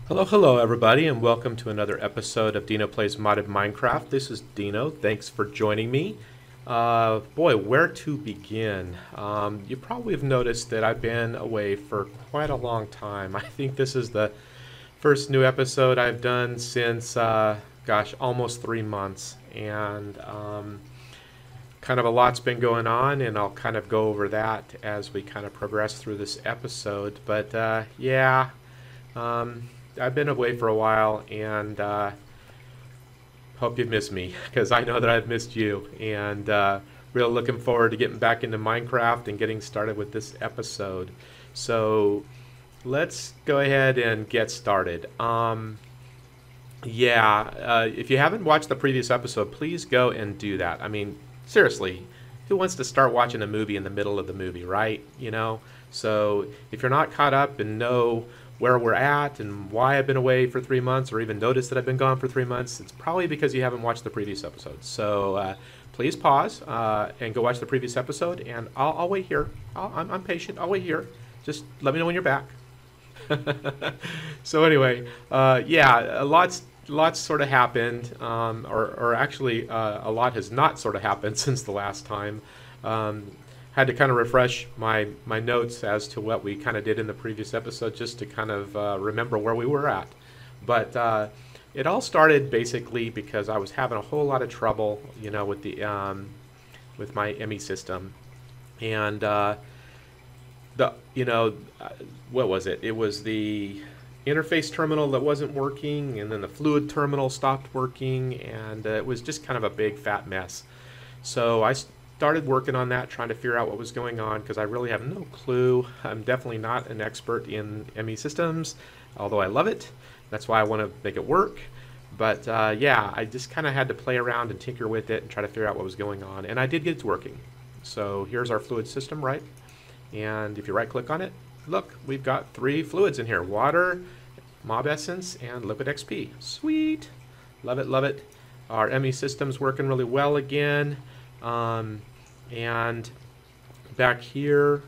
Hello everybody, and welcome to another episode of Dino Plays Modded Minecraft. This is Dino. Thanks for joining me. Boy, where to begin? You probably have noticed that I've been away for quite a long time. I think this is the first new episode I've done since, gosh, almost 3 months. And kind of a lot's been going on, and I'll kind of go over that as we kind of progress through this episode. But yeah. I've been away for a while, and hope you've missed me, because I know that I've missed you, and really looking forward to getting back into Minecraft and getting started with this episode. So let's go ahead and get started. If you haven't watched the previous episode, please go and do that. I mean, seriously, who wants to start watching a movie in the middle of the movie, right? You know, so if you're not caught up and know where we're at and why I've been away for 3 months, or even noticed that I've been gone for 3 months, it's probably because you haven't watched the previous episode. So please pause and go watch the previous episode, and I'll wait here. I'm patient. I'll wait here. Just let me know when you're back. So anyway, lots sort of happened, or actually a lot has not sort of happened since the last time. Had to kind of refresh my notes as to what we kind of did in the previous episode, just to kind of remember where we were at. But it all started basically because I was having a whole lot of trouble, you know, with the with my ME system, and what was it? It was the interface terminal that wasn't working, and then the fluid terminal stopped working, and it was just kind of a big fat mess. So I started working on that, trying to figure out what was going on, because I really have no clue. I'm definitely not an expert in ME systems, although I love it. That's why I want to make it work. But I just kind of had to play around and tinker with it and try to figure out what was going on, and I did get it working. So here's our fluid system, right? And if you right click on it, look, we've got 3 fluids in here: water, mob essence, and liquid XP. Sweet. Love it, love it. Our ME system's working really well again. And back here,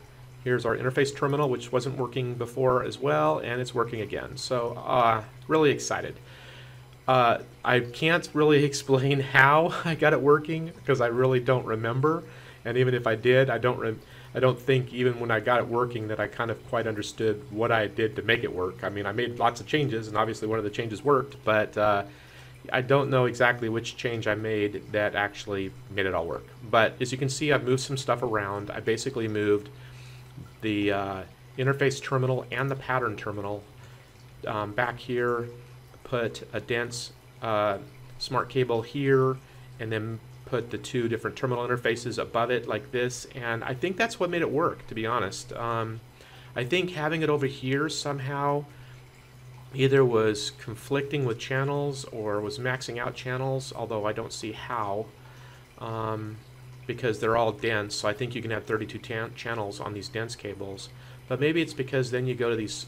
here's our interface terminal, which wasn't working before as well, and it's working again. So really excited. I can't really explain how I got it working, because I really don't remember, and even if I did, I don't think even when I got it working that I kind of quite understood what I did to make it work. I mean, I made lots of changes, and obviously one of the changes worked, but I don't know exactly which change I made that actually made it all work. But as you can see, I've moved some stuff around. I basically moved the interface terminal and the pattern terminal back here, put a dense smart cable here, and then put the 2 different terminal interfaces above it like this. And I think that's what made it work, to be honest. I think having it over here somehow either was conflicting with channels or was maxing out channels, although I don't see how, because they're all dense. So I think you can have 32 channels on these dense cables, but maybe it's because then you go to these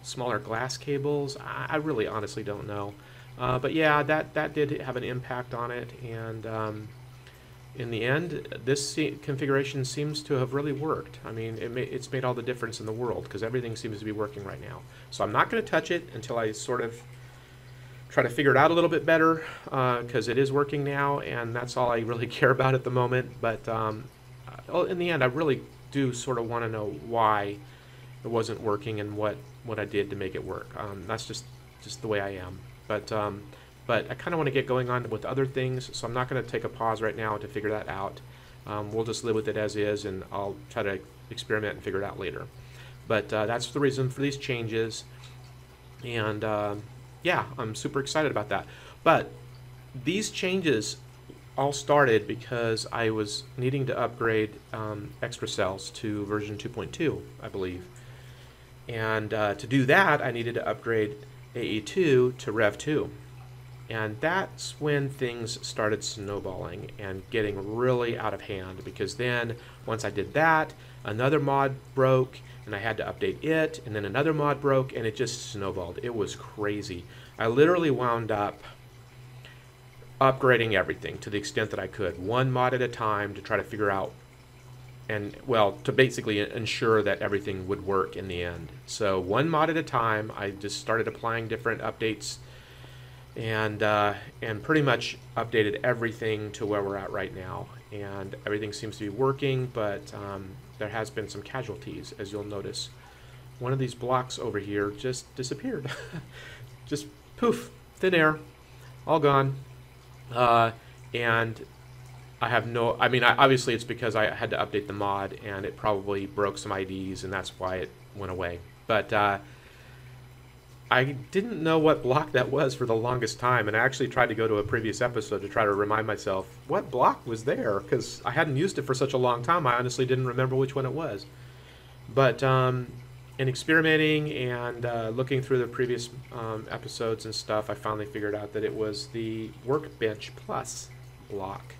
smaller glass cables. I really honestly don't know, but yeah, that did have an impact on it, and in the end, this configuration seems to have really worked. I mean, it's made all the difference in the world, because everything seems to be working right now. So I'm not going to touch it until I sort of try to figure it out a little bit better, because it is working now, and that's all I really care about at the moment. But in the end, I really do sort of want to know why it wasn't working and what I did to make it work. That's just the way I am. But I kind of want to get going on with other things, so I'm not going to take a pause right now to figure that out. We'll just live with it as is, and I'll try to experiment and figure it out later. But that's the reason for these changes, and yeah, I'm super excited about that. But these changes all started because I was needing to upgrade extra cells to version 2.2, I believe. And to do that, I needed to upgrade AE2 to Rev 2. And that's when things started snowballing and getting really out of hand, because then once I did that, another mod broke and I had to update it, and then another mod broke, and it just snowballed. It was crazy. I literally wound up upgrading everything to the extent that I could, one mod at a time, to try to figure out and well, to basically ensure that everything would work in the end. So one mod at a time, I just started applying different updates, and pretty much updated everything to where we're at right now. And everything seems to be working, but there has been some casualties, as you'll notice. One of these blocks over here just disappeared. Just poof, thin air, all gone. And I have no, I mean, obviously it's because I had to update the mod, and it probably broke some IDs, and that's why it went away. But I didn't know what block that was for the longest time, and I actually tried to go to a previous episode to try to remind myself what block was there, because I hadn't used it for such a long time. I honestly didn't remember which one it was. But in experimenting and looking through the previous episodes and stuff, I finally figured out that it was the Workbench Plus block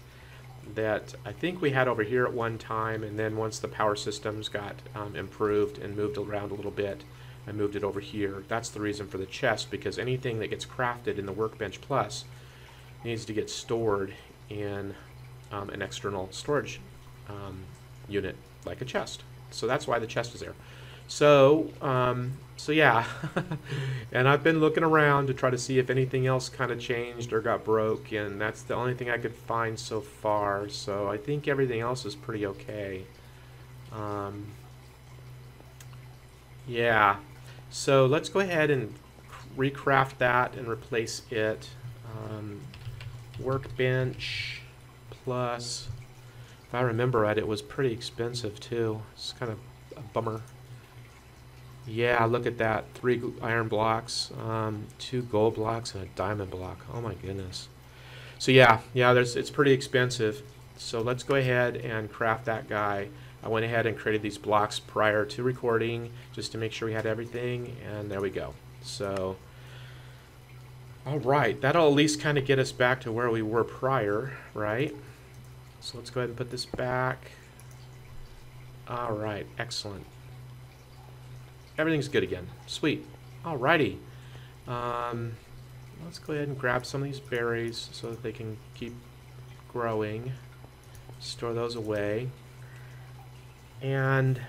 that I think we had over here at one time, and then once the power systems got improved and moved around a little bit, I moved it over here. That's the reason for the chest, because anything that gets crafted in the Workbench Plus needs to get stored in an external storage unit, like a chest. So that's why the chest is there. So yeah, and I've been looking around to try to see if anything else kind of changed or got broke, and that's the only thing I could find so far. So I think everything else is pretty okay. Yeah, so let's go ahead and recraft that and replace it. Workbench Plus. If I remember right, it was pretty expensive too. It's kind of a bummer. Yeah, look at that. 3 iron blocks, 2 gold blocks, and a diamond block. Oh my goodness. So yeah, it's pretty expensive. So let's go ahead and craft that guy. I went ahead and created these blocks prior to recording just to make sure we had everything, and there we go. So, alright, that'll at least kind of get us back to where we were prior, right? So let's go ahead and put this back. Alright, excellent. Everything's good again. Sweet. Alrighty. Let's go ahead and grab some of these berries so that they can keep growing. Store those away. And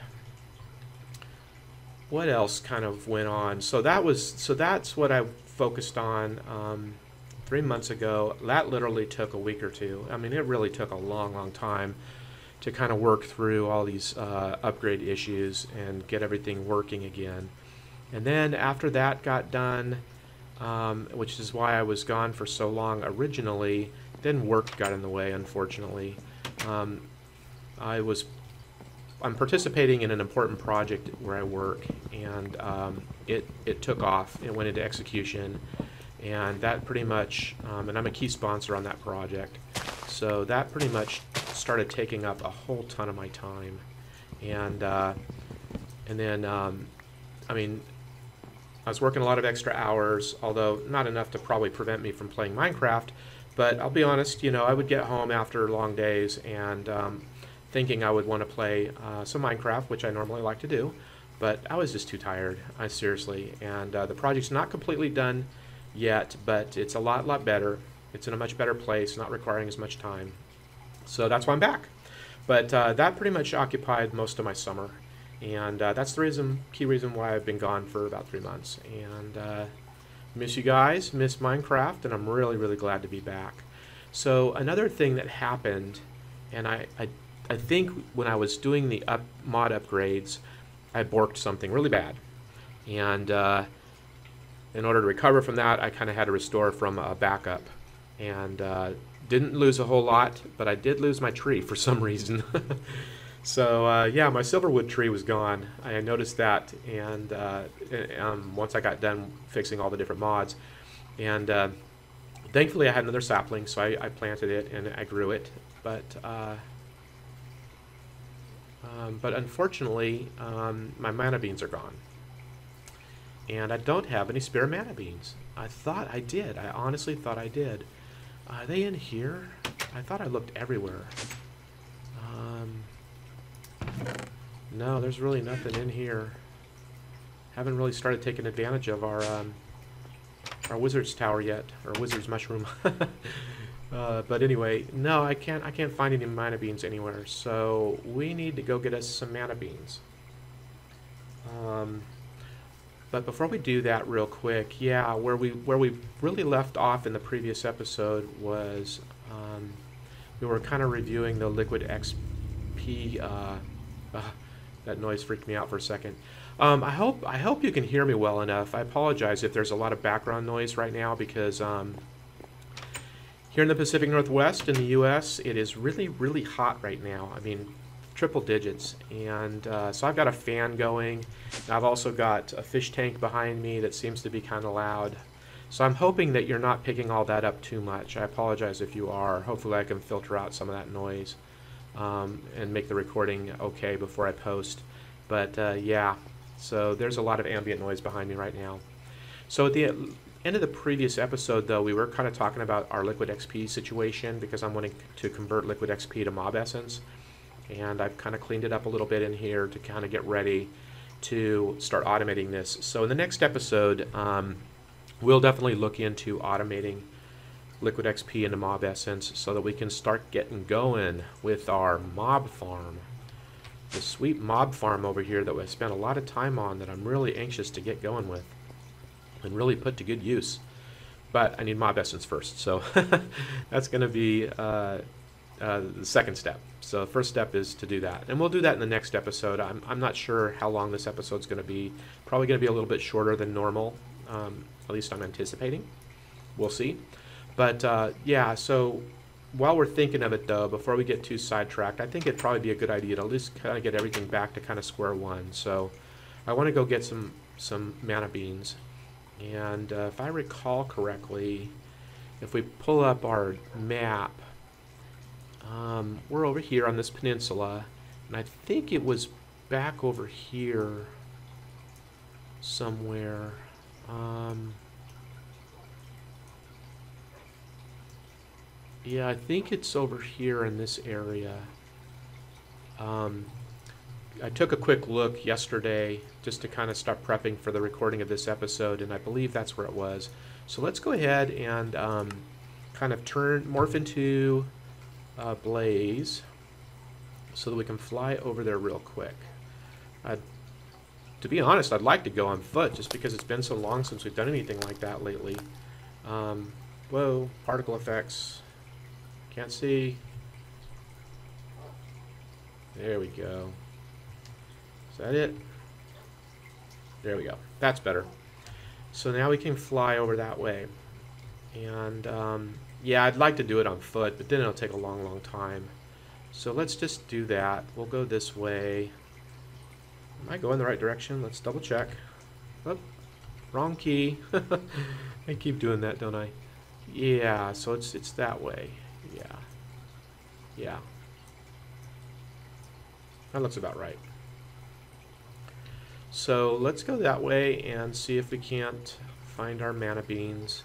what else kind of went on? So that's what I focused on 3 months ago. That literally took a week or two. I mean, it really took a long time to kind of work through all these upgrade issues and get everything working again. And then after that got done, which is why I was gone for so long originally, then work got in the way, unfortunately. I'm participating in an important project where I work, and it took off. It went into execution, and that pretty much, and I'm a key sponsor on that project, so that pretty much started taking up a whole ton of my time. And then, I mean, I was working a lot of extra hours, although not enough to probably prevent me from playing Minecraft. But I'll be honest, I would get home after long days and thinking I would want to play some Minecraft, which I normally like to do, but I was just too tired, seriously. And the project's not completely done yet, but it's a lot better. It's in a much better place, not requiring as much time. So that's why I'm back. But that pretty much occupied most of my summer, and that's the key reason why I've been gone for about 3 months. And miss you guys, miss Minecraft, and I'm really glad to be back. So another thing that happened, and I think when I was doing the mod upgrades, I borked something really bad, and in order to recover from that, I kind of had to restore from a backup, and didn't lose a whole lot, but I did lose my tree for some reason. So yeah, my silverwood tree was gone. I noticed that, and once I got done fixing all the different mods, and thankfully I had another sapling, so I planted it and I grew it, but unfortunately my mana beans are gone, and I don't have any spare mana beans. I thought I did. I honestly thought I did. Are they in here? I thought I looked everywhere. No, there's really nothing in here. Haven't really started taking advantage of our wizard's tower yet, or wizard's mushroom. But anyway, no, I can't find any mana beans anywhere. So we need to go get us some mana beans. But before we do that, real quick, yeah, where we really left off in the previous episode was we were kind of reviewing the Liquid XP. That noise freaked me out for a second. I hope you can hear me well enough. I apologize if there's a lot of background noise right now because here in the Pacific Northwest in the U.S., it is really, really hot right now. I mean, triple digits. And so I've got a fan going. I've also got a fish tank behind me that seems to be kind of loud. So I'm hoping that you're not picking all that up too much. I apologize if you are. Hopefully I can filter out some of that noise and make the recording okay before I post. But yeah, so there's a lot of ambient noise behind me right now. So at the end of the previous episode, though, we were kind of talking about our Liquid XP situation because I'm wanting to convert Liquid XP to Mob Essence. And I've kind of cleaned it up a little bit in here to kind of get ready to start automating this. So in the next episode, we'll definitely look into automating Liquid XP into Mob Essence so that we can start getting going with our mob farm. The sweet mob farm over here that we spent a lot of time on that I'm really anxious to get going with and really put to good use. But I need Mob Essence first, so that's going to be the second step. So the first step is to do that. And we'll do that in the next episode. I'm not sure how long this episode's going to be. Probably going to be a little bit shorter than normal. At least I'm anticipating. We'll see. But yeah, so while we're thinking of it, though, before we get too sidetracked, I think it'd probably be a good idea to at least kind of get everything back to kind of square one. So I want to go get some mana beans. And if I recall correctly, if we pull up our map, we're over here on this peninsula, and I think it was back over here somewhere. Yeah, I think it's over here in this area. I took a quick look yesterday just to kind of start prepping for the recording of this episode, and I believe that's where it was. So let's go ahead and kind of morph into Blaze so that we can fly over there real quick. To be honest, I'd like to go on foot just because it's been so long since we've done anything like that lately. Whoa, particle effects. Can't see. There we go. Is that it? There we go. That's better. So now we can fly over that way. And yeah, I'd like to do it on foot, but then it'll take a long, long time. So let's just do that. We'll go this way. Am I going the right direction? Let's double check. Oh, wrong key. I keep doing that, don't I? Yeah, so it's that way. Yeah. Yeah. That looks about right. So let's go that way and see if we can't find our mana beans.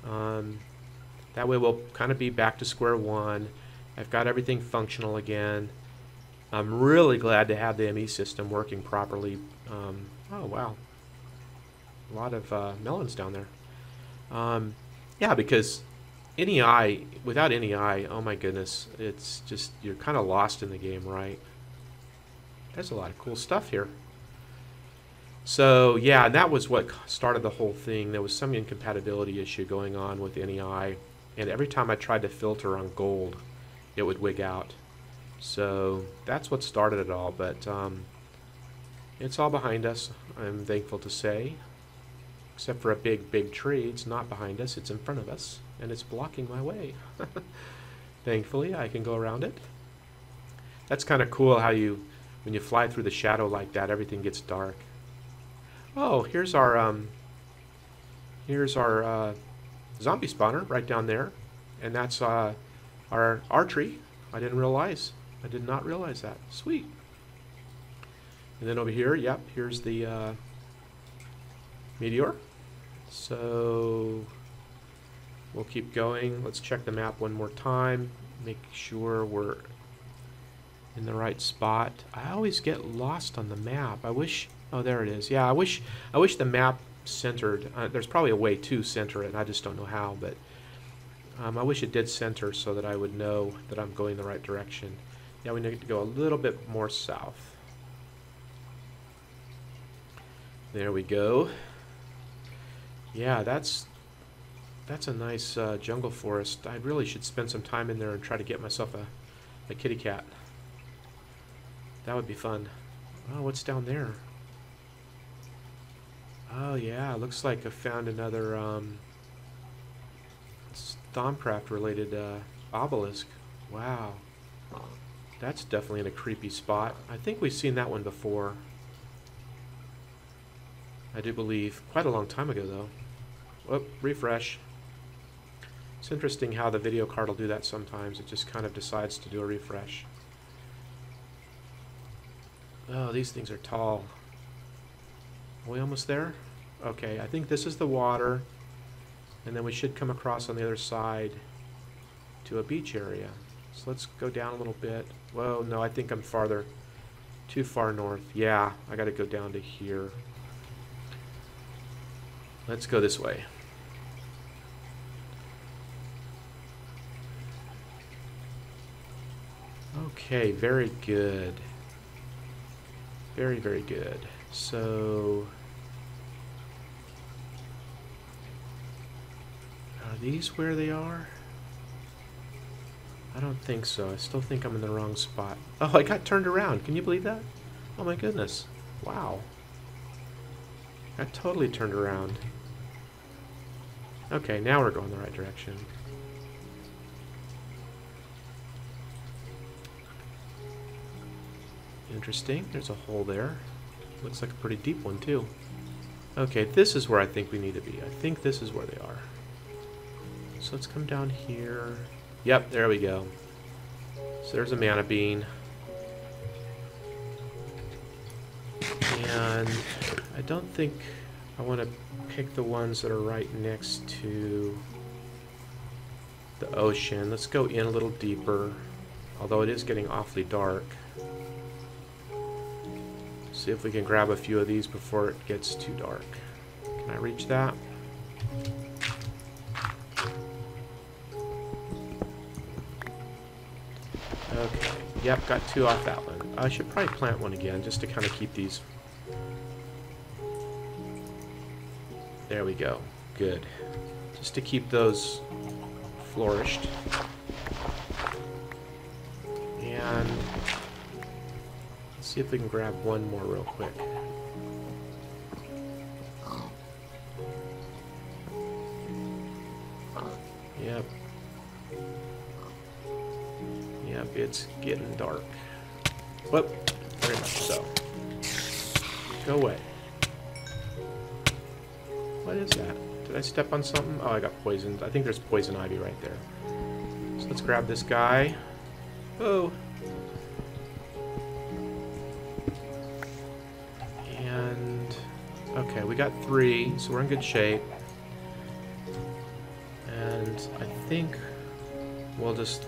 That way we'll kind of be back to square one. I've got everything functional again. I'm really glad to have the ME system working properly. Oh, wow. A lot of melons down there. Yeah, because NEI, without NEI, oh my goodness, it's just, you're kind of lost in the game, right? There's a lot of cool stuff here. So, yeah, and that was what started the whole thing. There was some incompatibility issue going on with NEI, and every time I tried to filter on gold, it would wig out. So that's what started it all, but it's all behind us, I'm thankful to say. Except for a big, big tree. It's not behind us, it's in front of us, and it's blocking my way. Thankfully, I can go around it. That's kind of cool how when you fly through the shadow like that, everything gets dark. Oh, here's our zombie spawner right down there, and that's our tree. I didn't realize. I did not realize that. Sweet. And then over here, yep, here's the meteor. So we'll keep going. Let's check the map one more time. Make sure we're in the right spot. I always get lost on the map. I wish. Oh, there it is. Yeah, I wish the map centered. There's probably a way to center it. I just don't know how. But I wish it did center so that I would know that I'm going the right direction. Yeah, we need to go a little bit more south. There we go. Yeah, that's a nice jungle forest. I really should spend some time in there and try to get myself a kitty cat. That would be fun. Oh, what's down there? Oh yeah, looks like I found another Thaumcraft related obelisk. Wow. That's definitely in a creepy spot. I think we've seen that one before. I do believe. Quite a long time ago though. Whoop, refresh. It's interesting how the video card will do that sometimes. It just kind of decides to do a refresh. Oh, these things are tall. Are we almost there? Okay, I think this is the water. And then we should come across on the other side to a beach area. So let's go down a little bit. Whoa, no, I think I'm farther. Too far north. Yeah, I gotta go down to here. Let's go this way. Okay, very good. Very, very good. So, are these where they are? I don't think so. I still think I'm in the wrong spot. Oh, I got turned around. Can you believe that? Oh my goodness. Wow. Got totally turned around. Okay, now we're going the right direction. Interesting. There's a hole there. Looks like a pretty deep one, too. Okay, this is where I think we need to be. I think this is where they are. So let's come down here. Yep, there we go. So there's a mana bean. And I don't think I want to pick the ones that are right next to the ocean. Let's go in a little deeper, although it is getting awfully dark. See if we can grab a few of these before it gets too dark. Can I reach that? Okay, yep, got two off that one. I should probably plant one again just to kind of keep these. There we go, good. Just to keep those flourished. And let's see if we can grab one more real quick. Yep. Yep, it's getting dark. Whoop, very much so. Go away. What is that? Did I step on something? Oh, I got poisoned. I think there's poison ivy right there. So let's grab this guy. Oh. And okay, we got 3, so we're in good shape. And I think we'll just,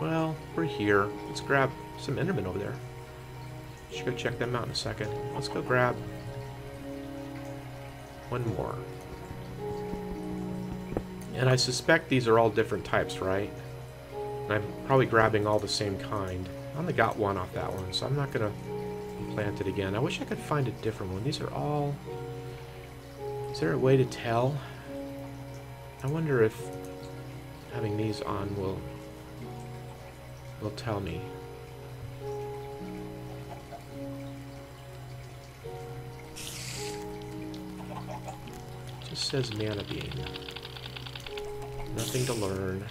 well, we're here. Let's grab some Endermen over there. Should go check them out in a second. Let's go grab one more. And I suspect these are all different types, right? And I'm probably grabbing all the same kind. I only got one off that one, so I'm not going to plant it again. I wish I could find a different one. These are all... Is there a way to tell? I wonder if having these on will tell me. Just says mana bean. Nothing to learn.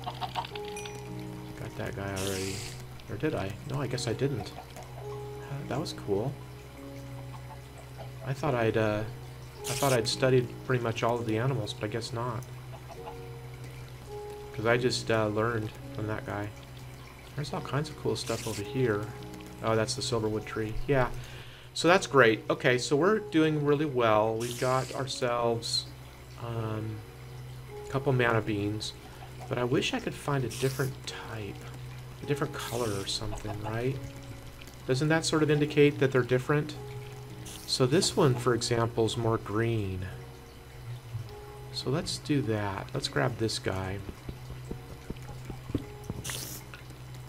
Got that guy already. Or did I? No, I guess I didn't. That was cool. I thought I'd studied pretty much all of the animals, but I guess not. Because I just learned from that guy. There's all kinds of cool stuff over here. Oh, that's the silverwood tree. Yeah. So that's great. Okay, so we're doing really well. We've got ourselves a couple mana beans. But I wish I could find a different type. A different color or something, right? Doesn't that sort of indicate that they're different? So this one, for example, is more green. So let's do that. Let's grab this guy.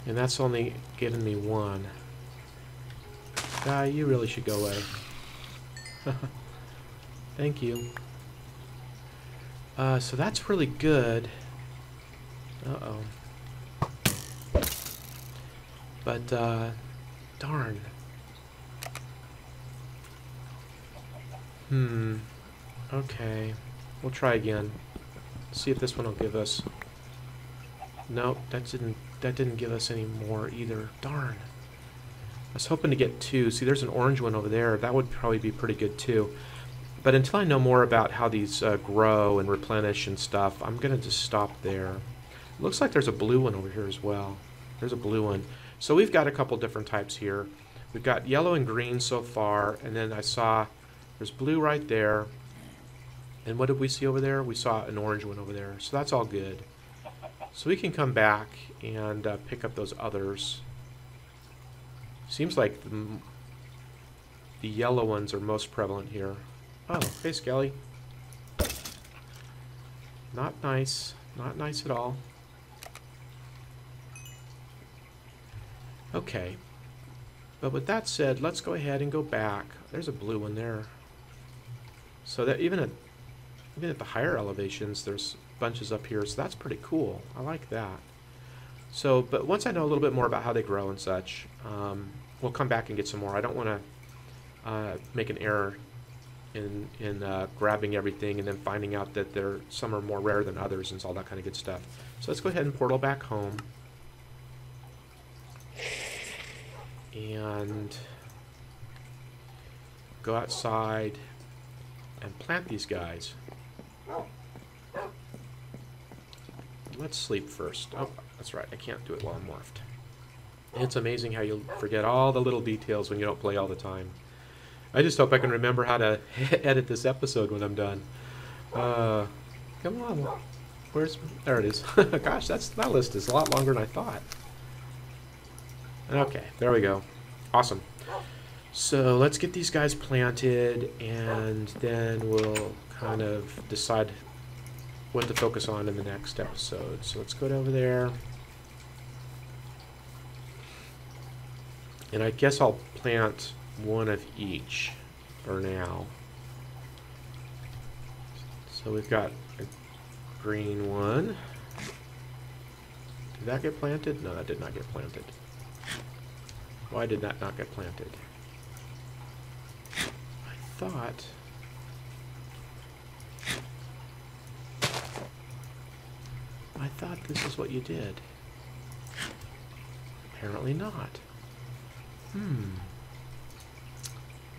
And that's only given me one. Guy, you really should go away. Thank you. So that's really good. Uh-oh. But, darn. Okay. We'll try again. See if this one will give us... Nope, that didn't give us any more either. Darn. I was hoping to get two. See, there's an orange one over there. That would probably be pretty good too. But until I know more about how these grow and replenish and stuff, I'm going to just stop there. It looks like there's a blue one over here as well. There's a blue one. So we've got a couple different types here. We've got yellow and green so far, and then I saw there's blue right there. And what did we see over there? We saw an orange one over there. So that's all good. So we can come back and pick up those others. Seems like the yellow ones are most prevalent here. Oh, hey Skelly. Not nice. Not nice at all. Okay. But with that said, let's go ahead and go back. There's a blue one there. So that even at the higher elevations, there's bunches up here, so that's pretty cool. I like that. So, but once I know a little bit more about how they grow and such, we'll come back and get some more. I don't want to make an error in grabbing everything and then finding out that some are more rare than others and all that kind of good stuff. So let's go ahead and portal back home. And go outside and plant these guys. Let's sleep first. Oh, that's right. I can't do it while I'm morphed. It's amazing how you'll forget all the little details when you don't play all the time. I just hope I can remember how to edit this episode when I'm done. Come on. There it is. Gosh, that list is a lot longer than I thought. Okay, there we go. Awesome. So let's get these guys planted, and then we'll kind of decide what to focus on in the next episode. So let's go over there. And I guess I'll plant one of each for now. So we've got a green one. Did that get planted? No, that did not get planted. Why did that not get planted? I thought this is what you did. Apparently not.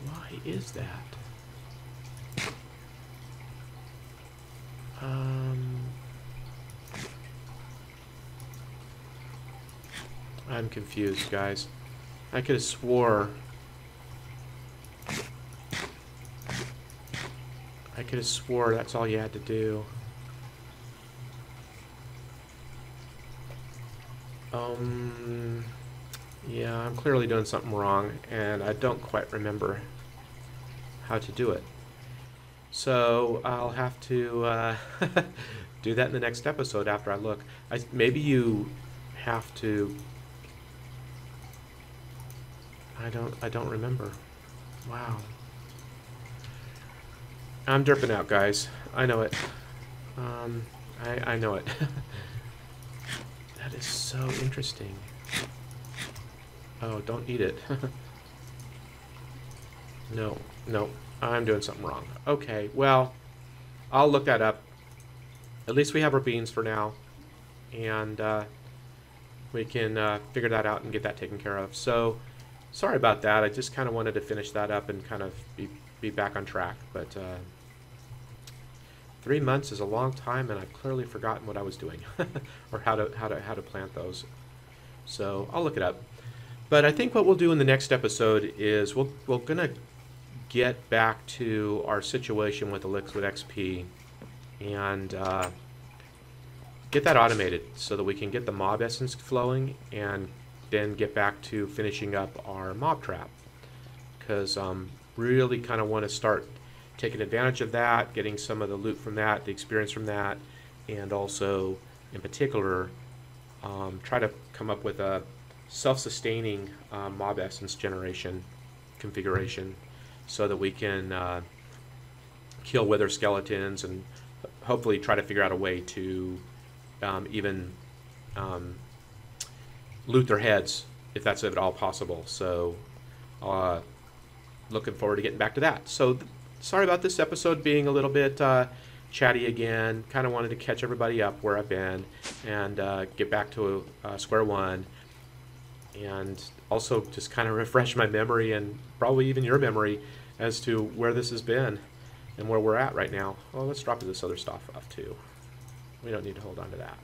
Why is that? I'm confused, guys. I could have swore that's all you had to do. Yeah, I'm clearly doing something wrong, and I don't quite remember how to do it. So I'll have to do that in the next episode after I look. Maybe you have to... I don't remember. Wow. I'm derping out, guys. I know it. I know it. That is so interesting. Oh, don't eat it. No, I'm doing something wrong. Okay, well, I'll look that up. At least we have our beans for now. And we can figure that out and get that taken care of. So, sorry about that. I just kind of wanted to finish that up and kind of be back on track. But 3 months is a long time, and I've clearly forgotten what I was doing or how to plant those. So I'll look it up. But I think what we'll do in the next episode is we're gonna get back to our situation with Elixir XP and get that automated so that we can get the mob essence flowing and then get back to finishing up our mob trap, because really kind of want to start taking advantage of that, getting some of the loot from that, the experience from that, and also, in particular, try to come up with a self-sustaining mob essence generation configuration so that we can kill wither skeletons and hopefully try to figure out a way to even loot their heads if that's at all possible. So looking forward to getting back to that. So sorry about this episode being a little bit chatty again. Kind of wanted to catch everybody up where I've been and get back to square one, and also just kind of refresh my memory and probably even your memory as to where this has been and where we're at right now. Well, let's drop this other stuff off too. We don't need to hold on to that.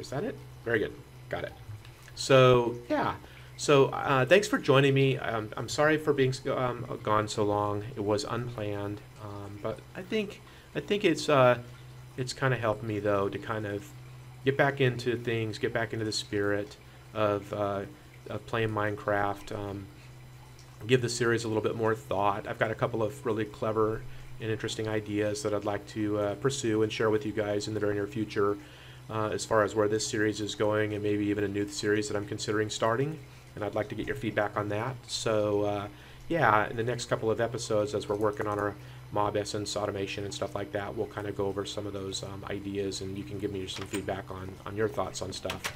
Is that it? Very good. Got it. So yeah. So thanks for joining me. I'm sorry for being gone so long. It was unplanned, but I think it's kind of helped me though to kind of get back into things, get back into the spirit of playing Minecraft. Give the series a little bit more thought. I've got a couple of really clever and interesting ideas that I'd like to pursue and share with you guys in the very near future, as far as where this series is going, and maybe even a new series that I'm considering starting. And I'd like to get your feedback on that. So yeah, in the next couple of episodes, as we're working on our mob essence automation and stuff like that, we'll kind of go over some of those ideas, and you can give me some feedback on your thoughts on stuff.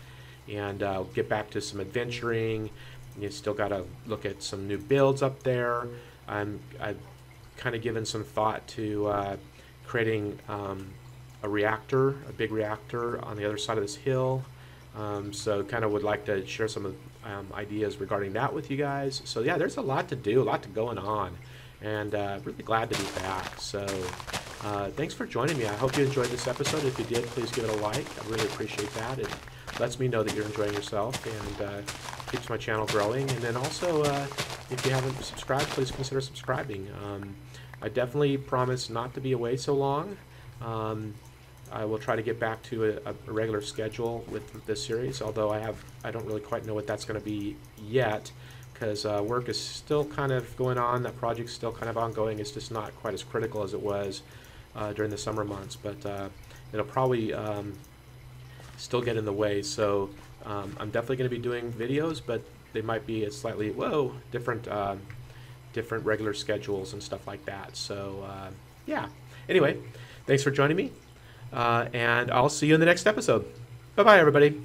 And get back to some adventuring. You still got to look at some new builds up there. I've kind of given some thought to creating a reactor, a big reactor on the other side of this hill. So kind of would like to share some of ideas regarding that with you guys. So yeah, there's a lot to do, a lot going on, and really glad to be back. So thanks for joining me. I hope you enjoyed this episode. If you did, please give it a like. I really appreciate that. It lets me know that you're enjoying yourself and keeps my channel growing. And then also, if you haven't subscribed, please consider subscribing. I definitely promise not to be away so long. I will try to get back to a regular schedule with this series, although I don't really quite know what that's going to be yet, because work is still kind of going on. That project's still kind of ongoing. It's just not quite as critical as it was during the summer months, but it'll probably still get in the way. So I'm definitely going to be doing videos, but they might be at slightly different regular schedules and stuff like that. So yeah. Anyway, thanks for joining me. And I'll see you in the next episode. Bye-bye, everybody.